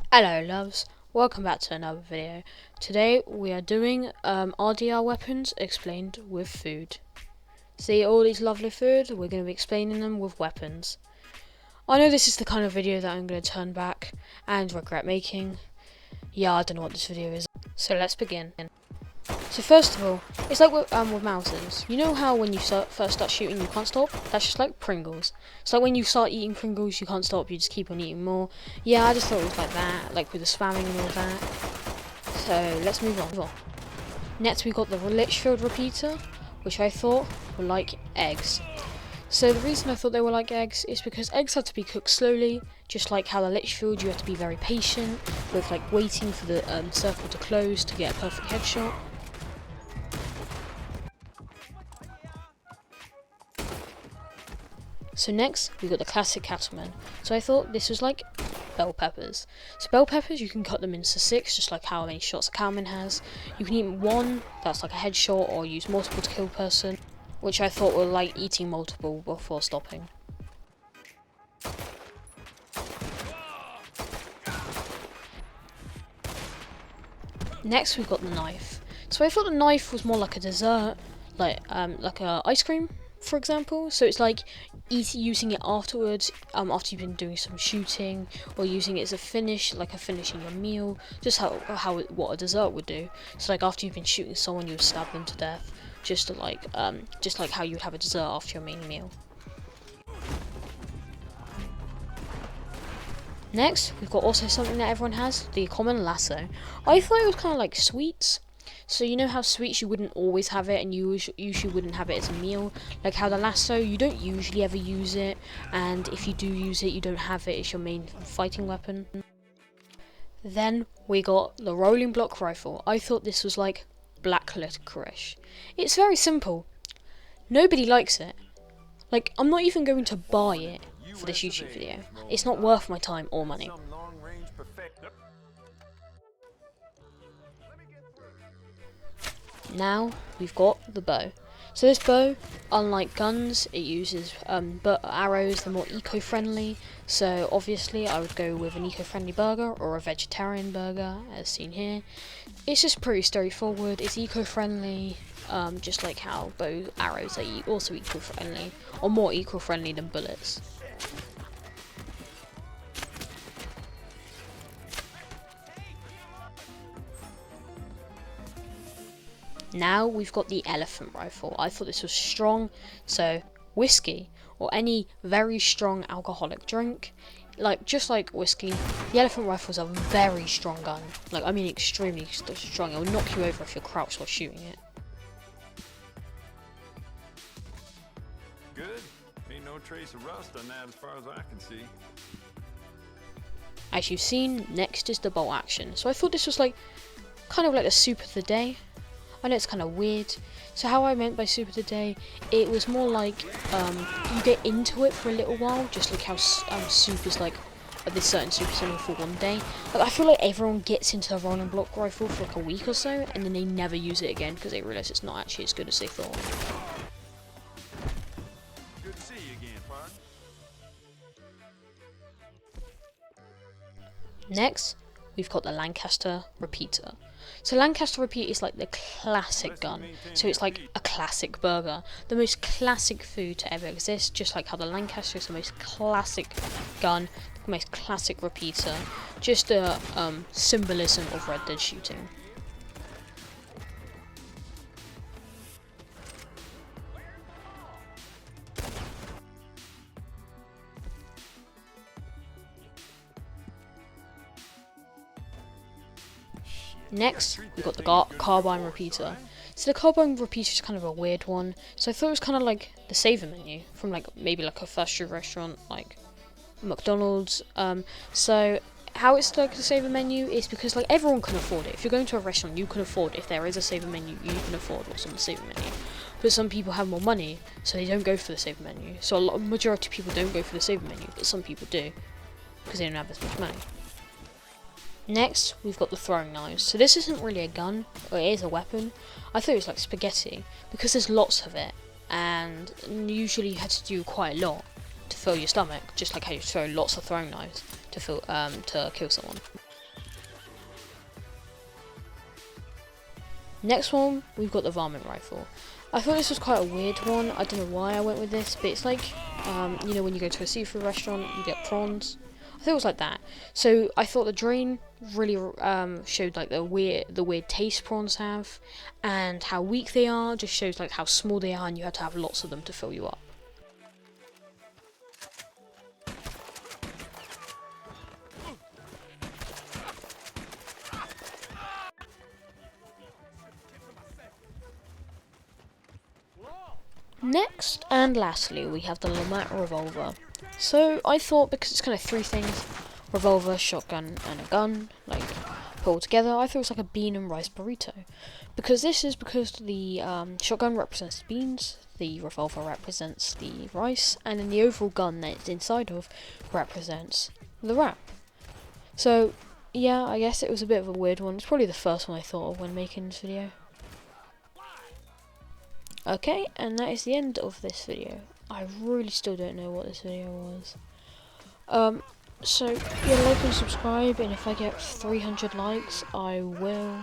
Hello loves, welcome back to another video. Today we are doing RDR weapons explained with food. See all these lovely food, we're going to be explaining them with weapons. I know this is the kind of video that I'm going to turn back and regret making. Yeah, I don't know what this video is. So let's begin. So first of all, it's like with Mountains. You know how when you first start shooting you can't stop? That's just like Pringles. It's like when you start eating Pringles you can't stop, you just keep on eating more. Yeah, I just thought it was like that, like with the spamming and all that. So let's move on. Next we got the Litchfield repeater, which I thought were like eggs. So the reason I thought they were like eggs is because eggs had to be cooked slowly, just like how the Litchfield you have to be very patient with like waiting for the circle to close to get a perfect headshot. So next, we got the classic cattleman. So I thought this was like bell peppers. So bell peppers, you can cut them into 6, just like how many shots a cattleman has. You can eat one, that's like a headshot, or use multiple to kill a person, which I thought were like eating multiple before stopping. Next, we've got the knife. So I thought the knife was more like a dessert, like a ice cream, for example. So it's like using it afterwards, after you've been doing some shooting, or using it as a finish, like a finish in your meal, just what a dessert would do. So like after you've been shooting someone, you would stab them to death, just like how you would have a dessert after your main meal. Next, we've got also something that everyone has, the common lasso. I thought it was kind of like sweets. So you know how sweets you wouldn't always have it, and you usually wouldn't have it as a meal. Like how the lasso, you don't usually ever use it, and if you do use it, you don't have it as your main fighting weapon. Then we got the rolling block rifle. I thought this was like black licorice. It's very simple. Nobody likes it. Like, I'm not even going to buy it for this YouTube video. It's not worth my time or money. Now we've got the bow. So this bow, unlike guns, it uses arrows. They're more eco-friendly. So obviously I would go with an eco-friendly burger or a vegetarian burger, as seen here. It's just pretty straightforward. It's eco-friendly, just like how bow arrows are also eco-friendly, or more eco-friendly than bullets. Now we've got the elephant rifle. I thought this was strong, so whiskey or any very strong alcoholic drink, just like whiskey, the elephant rifle is a very strong gun. Like, I mean extremely strong. It will knock you over if you're crouched while shooting it. Good. Ain't no trace of rust on that as far as I can see. As you've seen, next is the bolt action. So I thought this was like kind of like the soup of the day. I know it's kind of weird. So how I meant by soup of the day, it was more like you get into it for a little while, just like how soup is like this certain soup is only for one day. Like, I feel like everyone gets into the rolling block rifle for like a week or so, and then they never use it again because they realise it's not actually as good as they thought. Good to see you again, partner. Next, we've got the Lancaster repeater. So Lancaster repeater is like the classic gun. So it's like a classic burger, the most classic food to ever exist. Just like how the Lancaster is the most classic gun, the most classic repeater. Just the symbolism of Red Dead shooting. Next, we've got the carbine repeater. So the carbine repeater is kind of a weird one. So I thought it was kind of like the saver menu from like maybe like a fast food restaurant like McDonald's. So how it's like the saver menu is because like everyone can afford it. If you're going to a restaurant, you can afford it. If there is a saver menu, you can afford what's on the saver menu. But some people have more money, so they don't go for the saver menu. So a majority of people don't go for the saver menu, but some people do because they don't have as much money. Next, we've got the throwing knives. So this isn't really a gun, or it is a weapon. I thought it was like spaghetti, because there's lots of it, and usually you had to do quite a lot to fill your stomach, just like how you throw lots of throwing knives to kill someone. Next one, we've got the varmint rifle. I thought this was quite a weird one. I don't know why I went with this, but it's like, you know, when you go to a seafood restaurant, you get prawns. I thought it was like that. So I thought the drain really showed like the weird taste prawns have, and how weak they are. Just shows like how small they are, and you have to have lots of them to fill you up. Next and lastly, we have the Lamat revolver. So I thought, because it's kind of three things, revolver, shotgun, and a gun, like put all together, I thought it was like a bean and rice burrito. Because the shotgun represents the beans, the revolver represents the rice, and then the overall gun that it's inside of represents the wrap. So yeah, I guess it was a bit of a weird one. It's probably the first one I thought of when making this video. Okay, and that is the end of this video. I really still don't know what this video was. So yeah, like and subscribe, and if I get 300 likes, I will